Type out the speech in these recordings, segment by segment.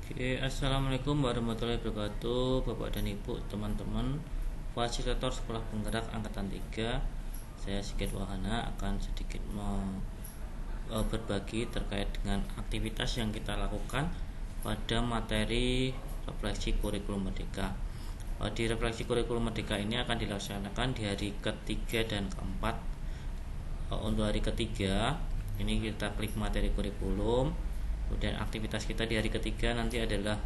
Oke, assalamualaikum warahmatullahi wabarakatuh, Bapak dan Ibu, teman-teman, fasilitator Sekolah Penggerak Angkatan 3. Saya Sigit Wahana akan sedikit berbagi terkait dengan aktivitas yang kita lakukan pada materi refleksi kurikulum merdeka. Di refleksi kurikulum merdeka ini akan dilaksanakan di hari ketiga dan keempat. Untuk hari ketiga ini kita klik materi kurikulum. Kemudian aktivitas kita di hari ketiga nanti adalah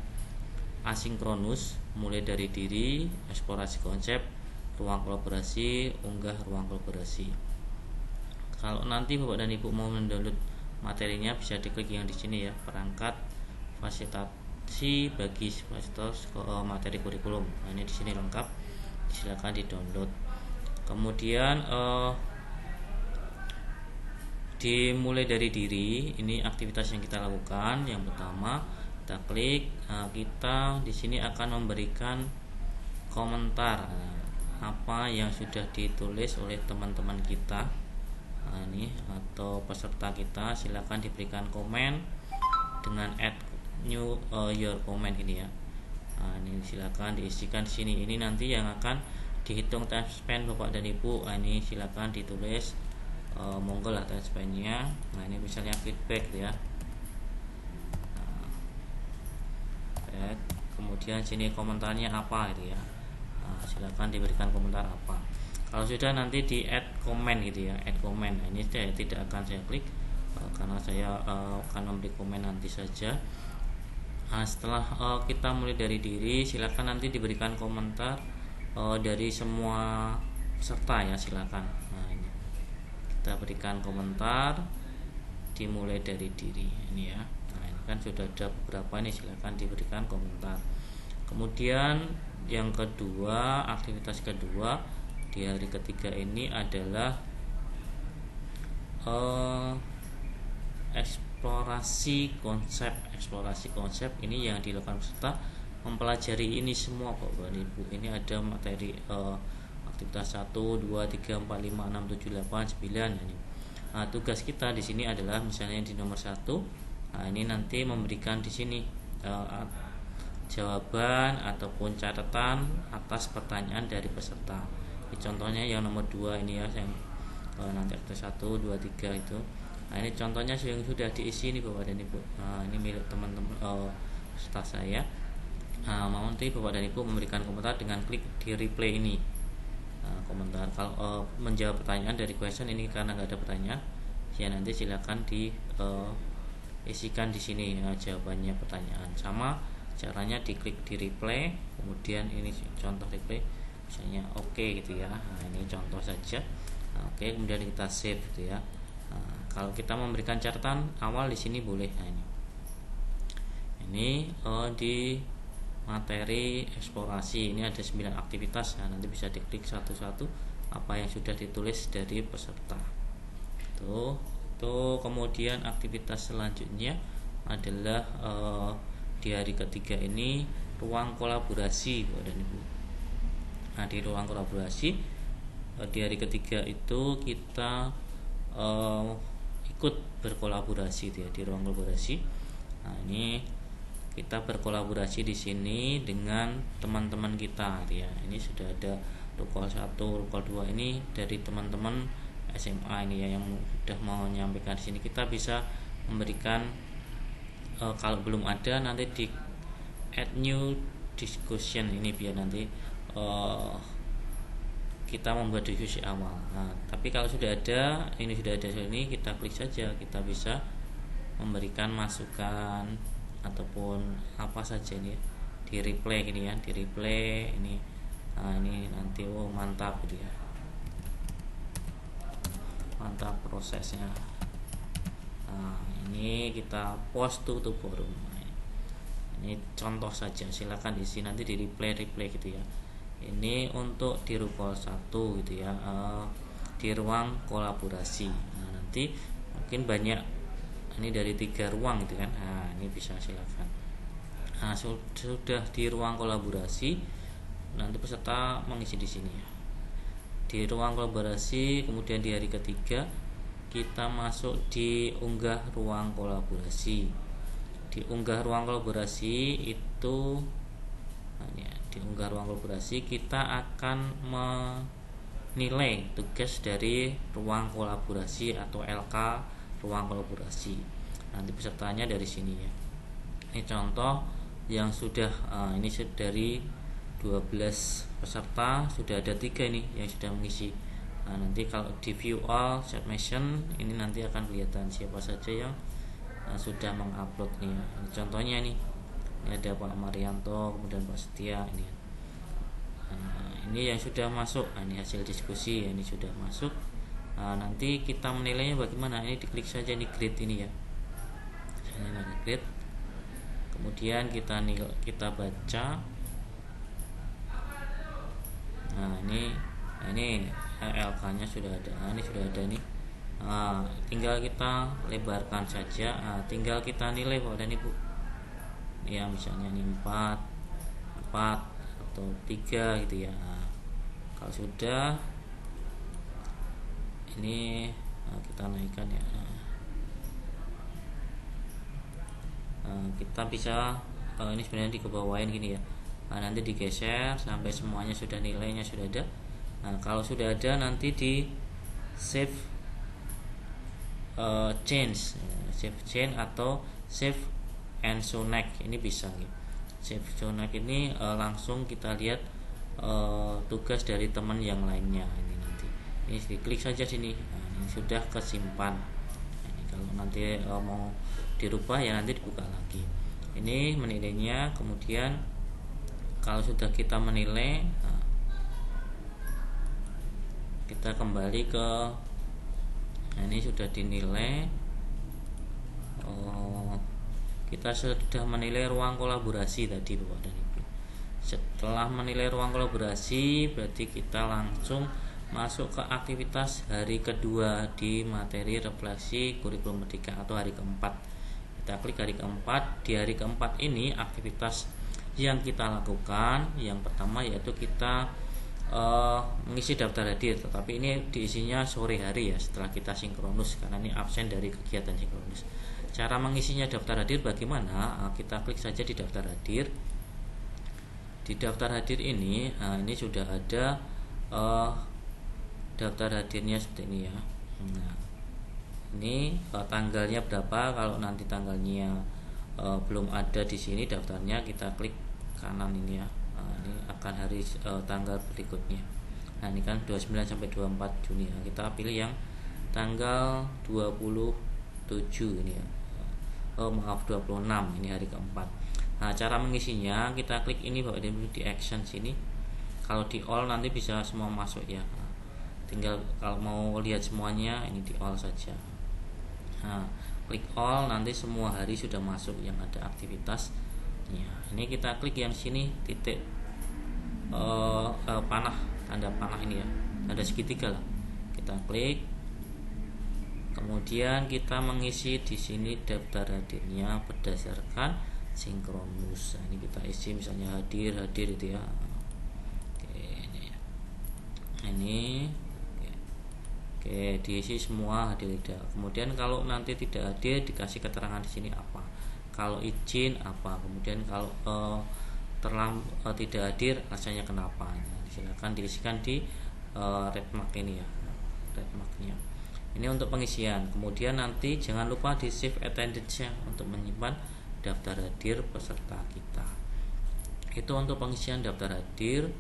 asinkronus, mulai dari diri, eksplorasi konsep, ruang kolaborasi, unggah ruang kolaborasi. Kalau nanti Bapak dan Ibu mau mendownload materinya bisa diklik yang di sini ya, perangkat fasilitasi bagi fasilitator materi kurikulum. Nah, ini di sini lengkap, silakan di-download. Kemudian dimulai dari diri, ini aktivitas yang kita lakukan. Yang pertama, kita klik, kita di sini akan memberikan komentar apa yang sudah ditulis oleh teman-teman kita. Ini atau peserta kita, silakan diberikan komen dengan add new your comment ini ya. Ini silakan diisikan di sini. Ini nanti yang akan dihitung time span Bapak dan Ibu. Ini silakan ditulis monggo lah time span-nya. Nah, ini misalnya feedback ya. Kemudian sini komentarnya apa gitu ya. Silakan diberikan komentar apa. Kalau sudah nanti di add comment gitu ya, add comment. Nah, ini saya tidak akan saya klik karena saya akan memberi komen nanti saja. Setelah kita mulai dari diri, silakan nanti diberikan komentar dari semua peserta ya, silakan. Nah, ini kita berikan komentar dimulai dari diri ini ya. Nah, ini kan sudah ada beberapa, ini silakan diberikan komentar. Kemudian yang kedua, aktivitas kedua di hari ketiga ini adalah eksplorasi konsep ini yang dilakukan peserta mempelajari ini semua Bapak Ibu. Ini ada materi aktivitas 1, 2, 3, 4, 5, 6, 7, 8, 9 ini. Tugas kita di sini adalah misalnya di nomor 1. Ini nanti memberikan di sini jawaban ataupun catatan atas pertanyaan dari peserta. Contohnya yang nomor 2 ini ya, yang nanti aktivitas 1, 2, 3 itu. Ini contohnya yang sudah diisi ini Bapak dan Ibu. Ini milik teman-teman peserta saya. Mau nanti Bapak dan Ibu memberikan komentar dengan klik di replay ini. Komentar kalau menjawab pertanyaan dari question ini, karena nggak ada pertanyaan ya, nanti silakan diisikan di sini jawabannya pertanyaan. Sama caranya, diklik di replay, kemudian ini contoh replay misalnya oke gitu ya. Ini contoh saja. Oke, kemudian kita save gitu ya. Kalau kita memberikan catatan awal di sini boleh. Ini di materi eksplorasi ini ada 9 aktivitas. Nanti bisa diklik satu-satu apa yang sudah ditulis dari peserta. Tuh, kemudian aktivitas selanjutnya adalah di hari ketiga ini ruang kolaborasi Bapak dan Ibu. Di ruang kolaborasi di hari ketiga itu kita ikut berkolaborasi ya, di ruang kolaborasi. Ini kita berkolaborasi di sini dengan teman-teman kita ya. Ini sudah ada rukol 1, rukol 2 ini dari teman-teman SMA ini ya, yang sudah mau menyampaikan di sini. Kita bisa memberikan kalau belum ada nanti di add new discussion ini, biar nanti kita membuat diskusi awal. Tapi kalau sudah ada, ini sudah ada sini, kita klik saja. Kita bisa memberikan masukan ataupun apa saja ini ya, di replay gini ya, di replay ini. Ini nanti mantap gitu ya, mantap prosesnya. Ini kita post to forum. Ini contoh saja, silakan diisi nanti di replay gitu ya. Ini untuk di rukol 1 gitu ya, di ruang kolaborasi. Nanti mungkin banyak, ini dari 3 ruang gitu kan. Ini bisa silakan. Sudah di ruang kolaborasi, nanti peserta mengisi di sini ya. Di ruang kolaborasi, kemudian di hari ketiga kita masuk di unggah ruang kolaborasi. di unggah ruang kolaborasi itu, di unggah ruang kolaborasi kita akan menilai tugas dari ruang kolaborasi atau LK ruang kolaborasi. Nanti pesertanya dari sini ya. Ini contoh yang sudah ini dari 12 peserta sudah ada 3 nih yang sudah mengisi. Nanti kalau di view all submission ini nanti akan kelihatan siapa saja yang sudah mengupload nih ya. Ini contohnya nih, ini ada Pak Marianto, kemudian Pak Setia ini. Ini yang sudah masuk. Ini hasil diskusi, ini sudah masuk. Nanti kita menilainya bagaimana? Ini diklik saja nih grade ini ya. Ini grade. Kemudian kita baca. Ini LK-nya sudah ada. Ini sudah ada nih. Tinggal kita lebarkan saja. Tinggal kita nilai Bapak dan Ibu. Ya misalnya ini 4 atau 3 gitu ya. Kalau sudah ini kita naikkan ya. Kita bisa ini sebenarnya dikebawain gini ya. Nanti digeser sampai semuanya sudah nilainya sudah ada. Kalau sudah ada nanti di save change atau save and show next, ini bisa gitu. Save show next ini langsung kita lihat tugas dari teman yang lainnya. Ini nanti ini diklik saja sini. Ini sudah kesimpan. Ini kalau nanti mau dirubah ya nanti dibuka lagi. Ini menilainya. Kemudian kalau sudah kita menilai, kita kembali ke ini sudah dinilai. Kita sudah menilai ruang kolaborasi tadi Bapak dan Ibu. Setelah menilai ruang kolaborasi berarti kita langsung masuk ke aktivitas hari kedua di materi refleksi kurikulum merdeka atau hari keempat. Kita klik hari keempat. Di hari keempat ini aktivitas yang kita lakukan yang pertama yaitu kita mengisi daftar hadir, tetapi ini diisinya sore hari ya setelah kita sinkronus karena ini absen dari kegiatan sinkronus. Cara mengisinya daftar hadir bagaimana? Kita klik saja di daftar hadir. Di daftar hadir ini sudah ada daftar hadirnya seperti ini ya. Ini tanggalnya berapa? Kalau nanti tanggalnya belum ada di sini daftarnya, kita klik kanan ini ya. Ini akan hari tanggal berikutnya. Ini kan 29 sampai 24 Juni ya. Kita pilih yang tanggal 27 ini ya. 26 ini hari keempat. Cara mengisinya kita klik ini Bapak Ibu di action sini. Kalau di all nanti bisa semua masuk ya. Tinggal kalau mau lihat semuanya ini di all saja. Klik all nanti semua hari sudah masuk yang ada aktivitas. Ini kita klik yang sini titik panah, tanda panah ini ya, tanda segitiga lah. Kita klik. Kemudian kita mengisi di sini daftar hadirnya berdasarkan sinkronus. Ini kita isi misalnya hadir itu ya. Oke, ini ya. Oke, diisi semua hadir tidak. Kemudian kalau nanti tidak hadir dikasih keterangan di sini apa. Kalau izin apa. Kemudian kalau tidak hadir alasannya kenapa. Silakan diisikan di red mark ini ya. Red marknya. Ini untuk pengisian. Kemudian nanti jangan lupa di save attendance-nya untuk menyimpan daftar hadir peserta kita. Itu untuk pengisian daftar hadir.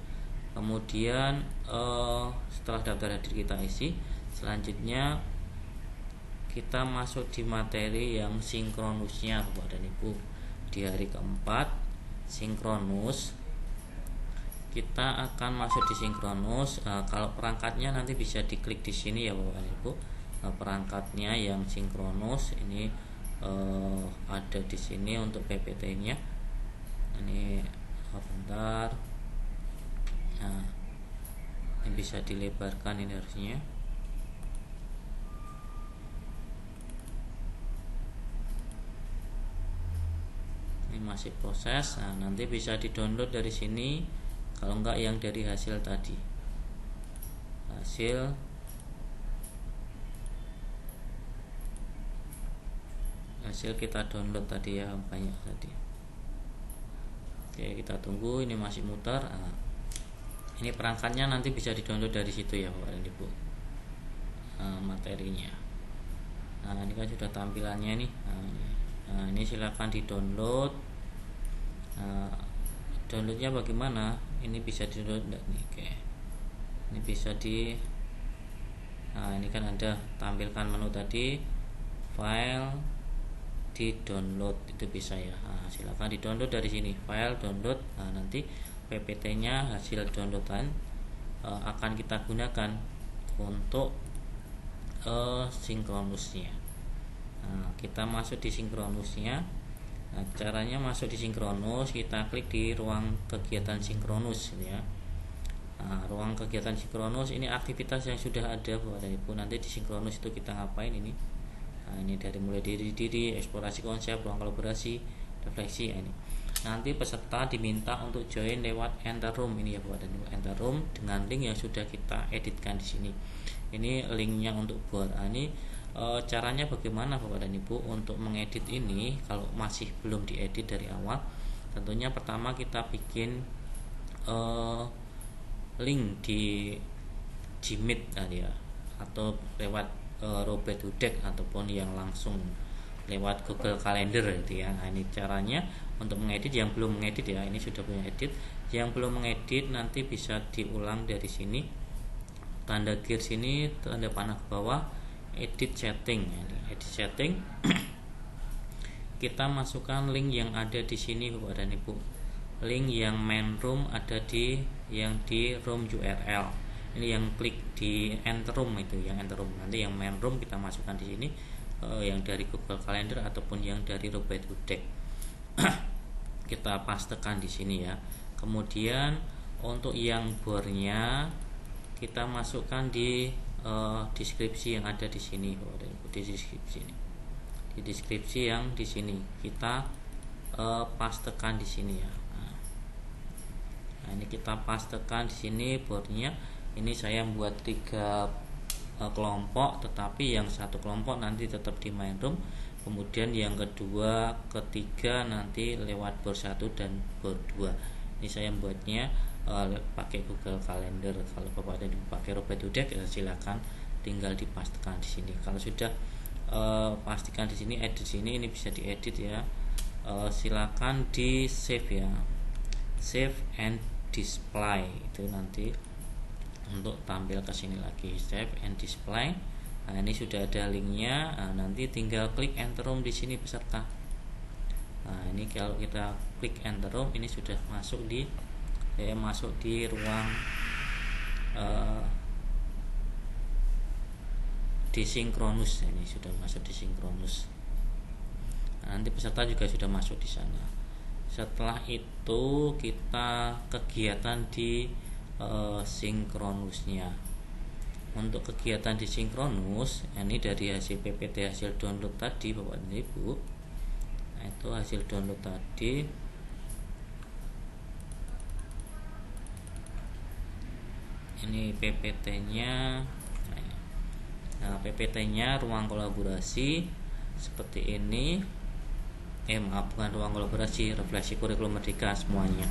Kemudian setelah daftar hadir kita isi, selanjutnya kita masuk di materi yang sinkronusnya Bapak dan Ibu. Di hari keempat sinkronus, kita akan masuk di sinkronus. Kalau perangkatnya nanti bisa diklik di sini ya Bapak dan Ibu. Perangkatnya yang sinkronus ini ada di sini untuk PPT-nya. Ini bentar. Ini bisa dilebarkan ini harusnya. Ini masih proses. Nanti bisa di-download dari sini. Kalau enggak yang dari hasil tadi. Hasil berhasil kita download tadi ya, banyak tadi. Oke, kita tunggu, ini masih muter. Ini perangkatnya nanti bisa di-download dari situ ya Bapak dan Ibu, materinya. Nah, ini kan sudah tampilannya nih. Ini silakan di-download. Downloadnya bagaimana? Ini bisa di-download enggak nih? Oke. Ini bisa di ini kan ada tampilkan menu tadi, file, di download, itu bisa ya. Silakan di download dari sini, file, download. Nanti PPT nya hasil downloadan akan kita gunakan untuk sinkronusnya. Kita masuk di sinkronusnya. Caranya masuk di sinkronus, kita klik di ruang kegiatan sinkronus ya. Ruang kegiatan sinkronus ini aktivitas yang sudah ada Bapak dan Ibu. Nanti di sinkronus itu kita ngapain ini? Ini dari mulai diri, eksplorasi konsep, ruang kolaborasi, refleksi. Ini nanti peserta diminta untuk join lewat enter room ini ya Bapak dan Ibu. Enter room dengan link yang sudah kita editkan di sini. Ini linknya untuk board. Ini caranya bagaimana Bapak dan Ibu untuk mengedit ini? Kalau masih belum diedit dari awal, tentunya pertama kita bikin link di Gmeet tadi ya, atau lewat Robedudeck, ataupun yang langsung lewat Google Calendar gitu ya. Ini caranya untuk mengedit. Yang belum mengedit ya, ini sudah punya edit. Yang belum mengedit nanti bisa diulang dari sini, tanda gear sini, tanda panah ke bawah, edit setting. Edit setting kita masukkan link yang ada di sini Bapak dan Ibu. Link yang main room ada di room URL. Ini yang klik di enter room itu, yang enter room. Nanti yang main room kita masukkan di sini, yang dari Google Calendar ataupun yang dari Robedudeck. Kita pastekan di sini ya. Kemudian untuk yang boardnya kita masukkan di deskripsi yang ada di sini, di deskripsi ini. Di deskripsi yang di sini kita pastekan di sini ya. Nah, ini kita pastekan di sini boardnya. Ini saya buat 3 kelompok, tetapi yang satu kelompok nanti tetap di main room. Kemudian yang kedua, ketiga nanti lewat board 1 dan board 2. Ini saya buatnya pakai Google Calendar. Kalau Bapak dan Ibu pakai Robedudeck ya silakan tinggal dipastikan di sini. Kalau sudah pastikan di sini, edit sini, ini bisa diedit ya. Silakan di save ya, save and display, itu nanti untuk tampil ke sini lagi, save and display. Nah, ini sudah ada linknya. Nanti tinggal klik enter room di sini peserta. Nah, ini kalau kita klik enter room, ini sudah masuk di ruang di sinkronus. Ini sudah masuk di sinkronus. Nah, nanti peserta juga sudah masuk di sana. Setelah itu kita kegiatan di sinkronusnya. Untuk kegiatan di sinkronus, ini dari hasil PPT hasil download tadi Bapak dan Ibu. Nah, itu hasil download tadi. Ini PPT-nya. Nah, PPT-nya ruang kolaborasi seperti ini. Bukan ruang kolaborasi, refleksi kurikulum merdeka semuanya.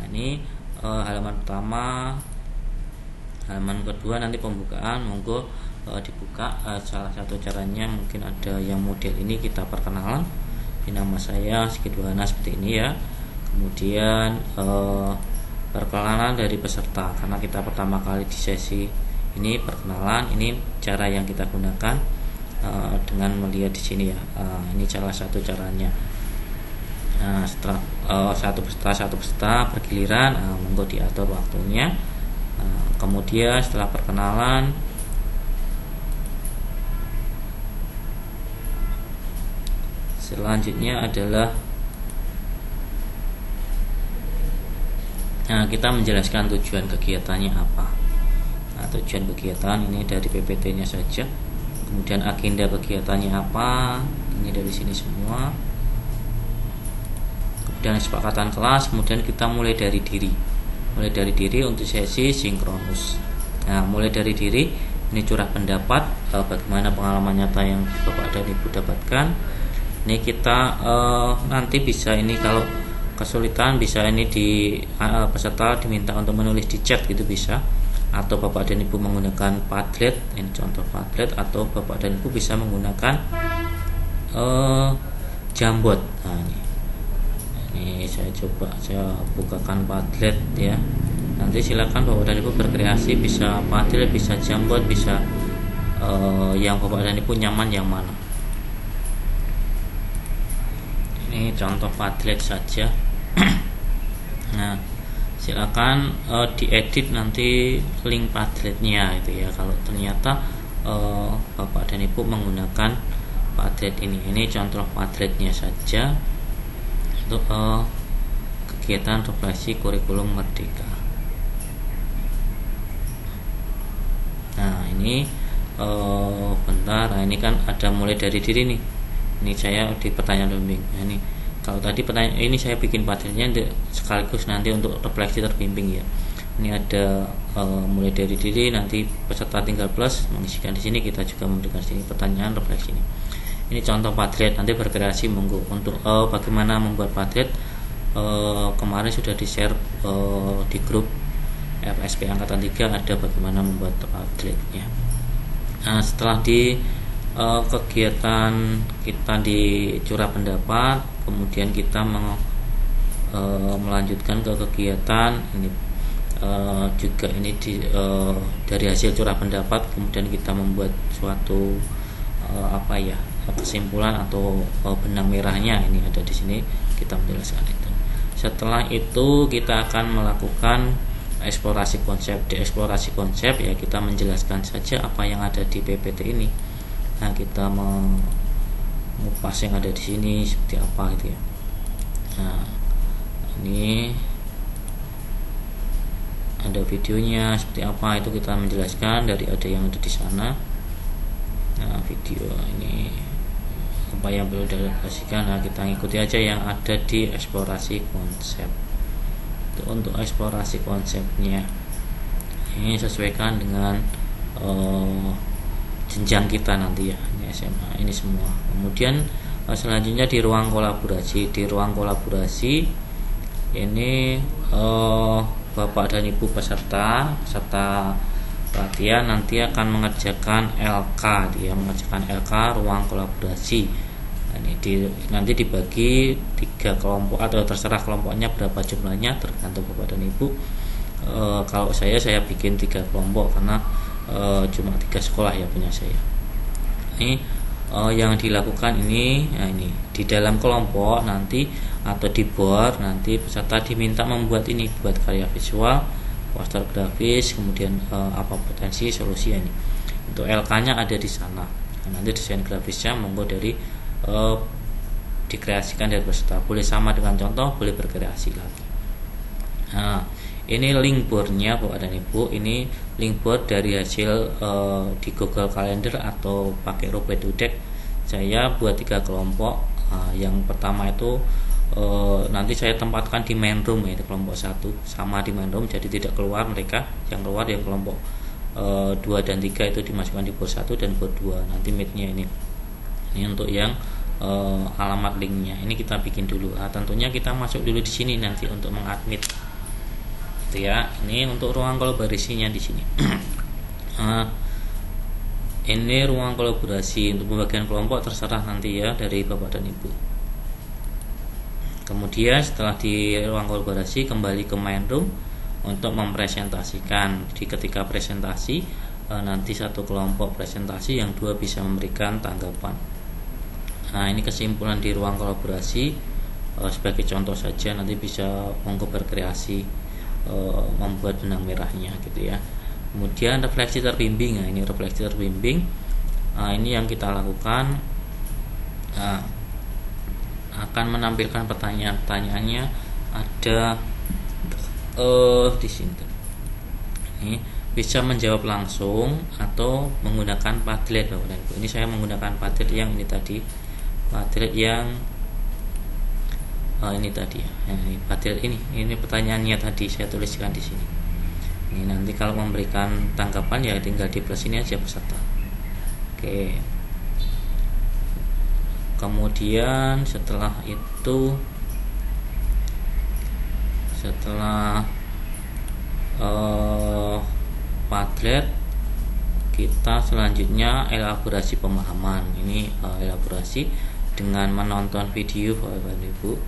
Nah, ini halaman pertama. Halaman kedua nanti pembukaan, monggo dibuka. Salah satu caranya mungkin ada yang model ini, kita perkenalan. Ini nama saya Sikidwana seperti ini ya. Kemudian perkenalan dari peserta, karena kita pertama kali di sesi ini perkenalan. Ini cara yang kita gunakan dengan melihat di sini ya. Ini salah satu caranya. Setelah satu peserta bergiliran, monggo diatur waktunya. Kemudian setelah perkenalan, selanjutnya adalah kita menjelaskan tujuan kegiatannya apa. Tujuan kegiatan ini dari PPT-nya saja. Kemudian agenda kegiatannya apa, ini dari sini semua. Kemudian kesepakatan kelas. Kemudian kita mulai dari diri untuk sesi sinkronus. Mulai dari diri, ini curah pendapat, bagaimana pengalaman nyata yang Bapak dan Ibu dapatkan. Ini kita nanti bisa ini kalau kesulitan bisa ini di peserta diminta untuk menulis di chat gitu bisa, atau Bapak dan Ibu menggunakan Padlet, ini contoh Padlet, atau Bapak dan Ibu bisa menggunakan Jamboard. Nah, ini saya coba saya bukakan Padlet ya. Nanti silakan Bapak dan Ibu berkreasi, bisa Padlet, bisa Jamboard, bisa yang Bapak dan Ibu nyaman yang mana. Ini contoh Padlet saja. Nah, silakan diedit nanti link Padletnya itu ya. Kalau ternyata Bapak dan Ibu menggunakan Padlet ini contoh Padletnya saja untuk kegiatan refleksi kurikulum merdeka. Nah, ini bentar. Nah, ini kan ada mulai dari diri nih. Ini saya di pertanyaan pembimbing. Nah, ini kalau tadi pertanyaan ini saya bikin Padletnya sekaligus nanti untuk refleksi terbimbing ya. Ini ada mulai dari diri, nanti peserta tinggal plus mengisikan di sini, kita juga memberikan sini pertanyaan refleksi ini. Ini contoh Padlet, nanti berkreasi monggo. Untuk bagaimana membuat Padlet kemarin sudah di share di grup FSP Angkatan 3 ada bagaimana membuat Padletnya. Nah, setelah di kegiatan kita di curah pendapat, kemudian kita melanjutkan ke kegiatan ini juga ini dari hasil curah pendapat kemudian kita membuat suatu kesimpulan atau benang merahnya, ini ada di sini kita menjelaskan itu. Setelah itu kita akan melakukan eksplorasi konsep. Di eksplorasi konsep ya kita menjelaskan saja apa yang ada di PPT ini. Nah, kita mengupas yang ada di sini seperti apa gitu ya. Nah, ini ada videonya seperti apa, itu kita menjelaskan dari ada yang ada di sana. Nah, video ini apa yang perlu diaplikasikan. Nah, kita ikuti aja yang ada di eksplorasi konsep. Itu untuk eksplorasi konsepnya. Ini sesuaikan dengan jenjang kita nanti ya, ini SMA ini semua. Kemudian selanjutnya di ruang kolaborasi. Di ruang kolaborasi ini Bapak dan Ibu peserta pelatihan nanti akan mengerjakan LK, dia mengerjakan LK ruang kolaborasi. Nah, ini nanti dibagi 3 kelompok atau terserah kelompoknya berapa jumlahnya tergantung Bapak dan Ibu. Kalau saya bikin 3 kelompok karena cuma 3 sekolah ya punya saya. Ini yang dilakukan ini, nah ini di dalam kelompok nanti atau di board nanti peserta diminta membuat ini, buat karya visual, poster grafis, kemudian apa potensi solusi ini. Untuk LK-nya ada di sana. Nah, nanti desain grafisnya monggo dari dikreasikan dari peserta. Boleh sama dengan contoh, boleh berkreasi lagi. Nah, ini link boardnya Bapak dan Ibu. Ini link board dari hasil di Google Calendar atau pakai Robodeck. Saya buat 3 kelompok. Yang pertama itu nanti saya tempatkan di main room, yaitu kelompok 1 sama di main room, jadi tidak keluar mereka. Yang keluar yang kelompok 2 dan 3 itu dimasukkan di board 1 dan board 2. Nanti meetnya ini untuk yang alamat linknya. Ini kita bikin dulu. Tentunya kita masuk dulu di sini nanti untuk mengadmit. Ya, ini untuk ruang kolaborasinya di sini. Ini ruang kolaborasi untuk pembagian kelompok terserah nanti ya dari Bapak dan Ibu. Kemudian setelah di ruang kolaborasi kembali ke main room untuk mempresentasikan. Di ketika presentasi nanti 1 kelompok presentasi, yang 2 bisa memberikan tanggapan. Nah, ini kesimpulan di ruang kolaborasi. Sebagai contoh saja nanti bisa monggo berkreasi membuat benang merahnya gitu ya. Kemudian refleksi terbimbing. Nah, ini refleksi terbimbing. Ini yang kita lakukan akan menampilkan pertanyaan-pertanyaannya ada di sini. Ini bisa menjawab langsung atau menggunakan Padlet Bapak dan Ibu. Ini saya menggunakan Padlet yang ini tadi. Padlet yang ini tadi ya. Ini Padlet ini pertanyaannya tadi saya tuliskan di sini. Ini nanti kalau memberikan tanggapan ya tinggal di plus ini aja peserta. Oke. Kemudian setelah Padlet, kita selanjutnya elaborasi pemahaman. Ini elaborasi dengan menonton video, Bapak dan Ibu,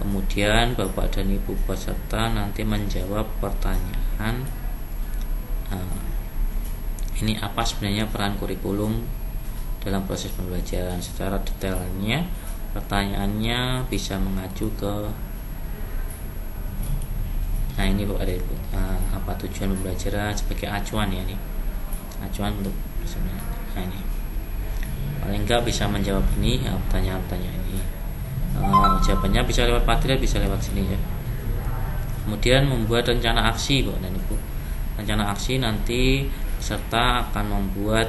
kemudian Bapak dan Ibu peserta nanti menjawab pertanyaan. Ini apa sebenarnya peran kurikulum dalam proses pembelajaran. Secara detailnya pertanyaannya bisa mengacu ke ini Bapak dan Ibu, apa tujuan pembelajaran sebagai acuan ya, ini acuan untuk ini paling enggak bisa menjawab ini pertanyaan-pertanyaan ini. Jawabannya bisa lewat Padlet, bisa lewat sini ya. Kemudian membuat rencana aksi Bapak dan Ibu. Rencana aksi nanti peserta akan membuat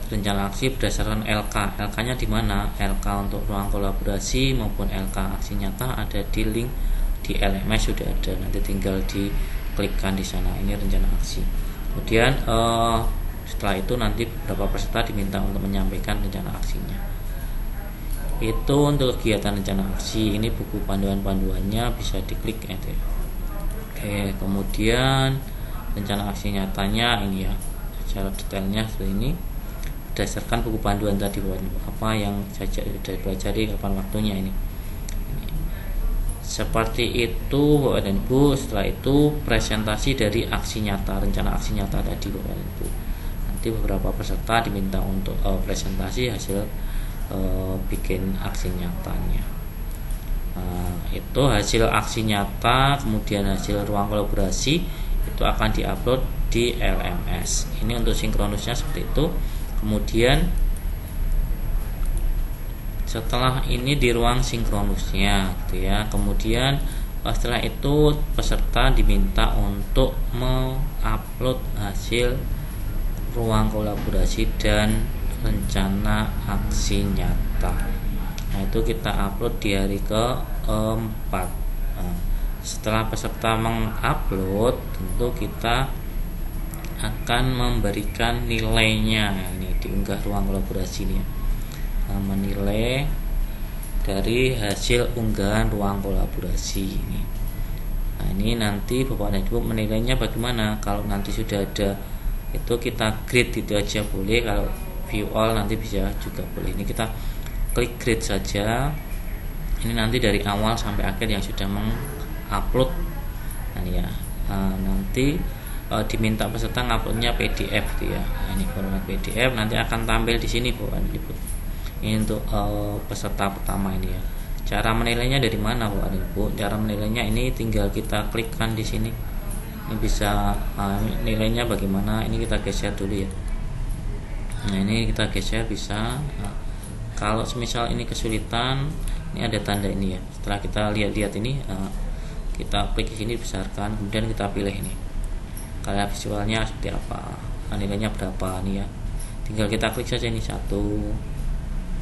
rencana aksi berdasarkan LK. LK-nya di mana? LK untuk ruang kolaborasi maupun LK aksi nyata ada di link di LMS, sudah ada. Nanti tinggal diklikkan di sana. Ini rencana aksi. Kemudian setelah itu nanti beberapa peserta diminta untuk menyampaikan rencana aksinya. Itu untuk kegiatan rencana aksi. Ini buku panduan-panduannya bisa diklik ya. Oke, kemudian rencana aksi nyatanya ini ya. Secara detailnya seperti ini berdasarkan buku panduan tadi, apa yang saya sudah pelajari, kapan waktunya ini. Seperti itu Bapak dan Ibu. Setelah itu presentasi dari aksi nyata, rencana aksi nyata tadi Bapak dan Ibu. Nanti beberapa peserta diminta untuk presentasi hasil bikin aksi nyatanya. Itu hasil aksi nyata, kemudian hasil ruang kolaborasi itu akan diupload di LMS. Ini untuk sinkronusnya seperti itu. Kemudian setelah ini di ruang sinkronusnya gitu ya. Kemudian setelah itu peserta diminta untuk mengupload hasil ruang kolaborasi dan rencana aksi nyata. Nah, itu kita upload di hari ke-4. Setelah peserta mengupload, tentu kita akan memberikan nilainya. Ini diunggah ruang kolaborasi ini. Menilai dari hasil unggahan ruang kolaborasi ini. Nah, ini nanti Bapak dan Ibu menilainya bagaimana. Kalau nanti sudah ada itu kita grade itu aja boleh. Kalau view all nanti bisa juga boleh. Ini kita klik grade saja. Ini nanti dari awal sampai akhir yang sudah mengupload. Nah, ya. Nanti diminta peserta nguploadnya PDF gitu ya. Nah, ini format PDF nanti akan tampil di sini Bapak Ibu. Ini untuk peserta pertama ini ya. Cara menilainya dari mana Bapak Ibu? Cara menilainya ini tinggal kita klikkan di sini. Ini bisa nilainya bagaimana? Ini kita geser dulu ya. Nah, ini kita geser bisa. Kalau semisal ini kesulitan, ini ada tanda ini ya. Setelah kita lihat-lihat ini, kita klik di sini besarkan, kemudian kita pilih ini. Karya visualnya seperti apa, nilainya berapa nih ya. Tinggal kita klik saja ini 1,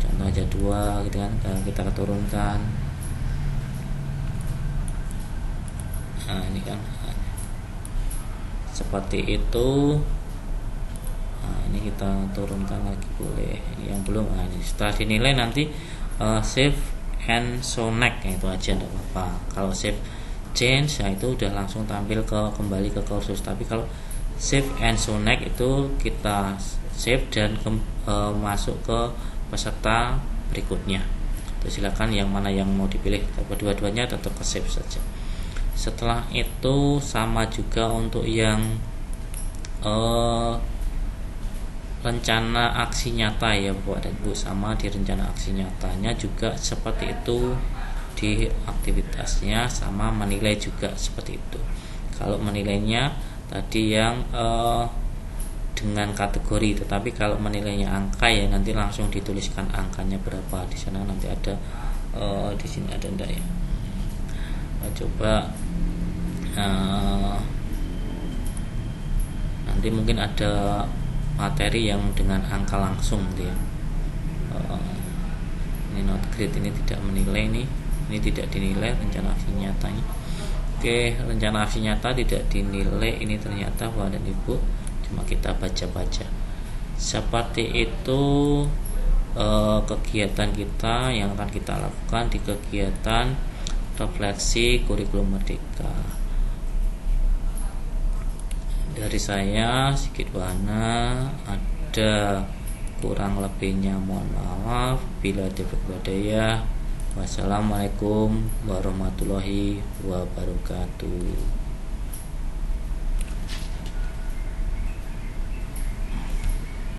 contoh aja 2 gitu kan. Kita turunkan. Nah, ini kan seperti itu. Nah, ini kita turunkan lagi boleh. Ini yang belum. Nah, ini setelah dinilai nanti save and show next, itu aja enggak apa-apa. Kalau save change, nah itu udah langsung tampil kembali ke kursus. Tapi kalau save and show next itu kita save dan masuk ke peserta berikutnya. Itu silakan yang mana yang mau dipilih. Kedua-duanya tetap ke save saja. Setelah itu sama juga untuk yang rencana aksi nyata ya Bapak dan Ibu. Sama di rencana aksi nyatanya juga seperti itu, di aktivitasnya sama menilai juga seperti itu. Kalau menilainya tadi yang dengan kategori, tetapi kalau menilainya angka ya nanti langsung dituliskan angkanya berapa di sana. Nanti ada di sini ada enggak ya? Coba nanti mungkin ada materi yang dengan angka langsung gitu ya. Ini not grade, ini tidak menilai nih. Ini tidak dinilai rencana aksi nyatanya. Oke, rencana aksi nyata tidak dinilai. Ini ternyata Bapak dan Ibu cuma kita baca-baca. Seperti itu kegiatan kita yang akan kita lakukan di kegiatan refleksi kurikulum merdeka. Dari saya Sigit Wahana, ada kurang lebihnya mohon maaf. Bila daya, wassalamualaikum warahmatullahi wabarakatuh.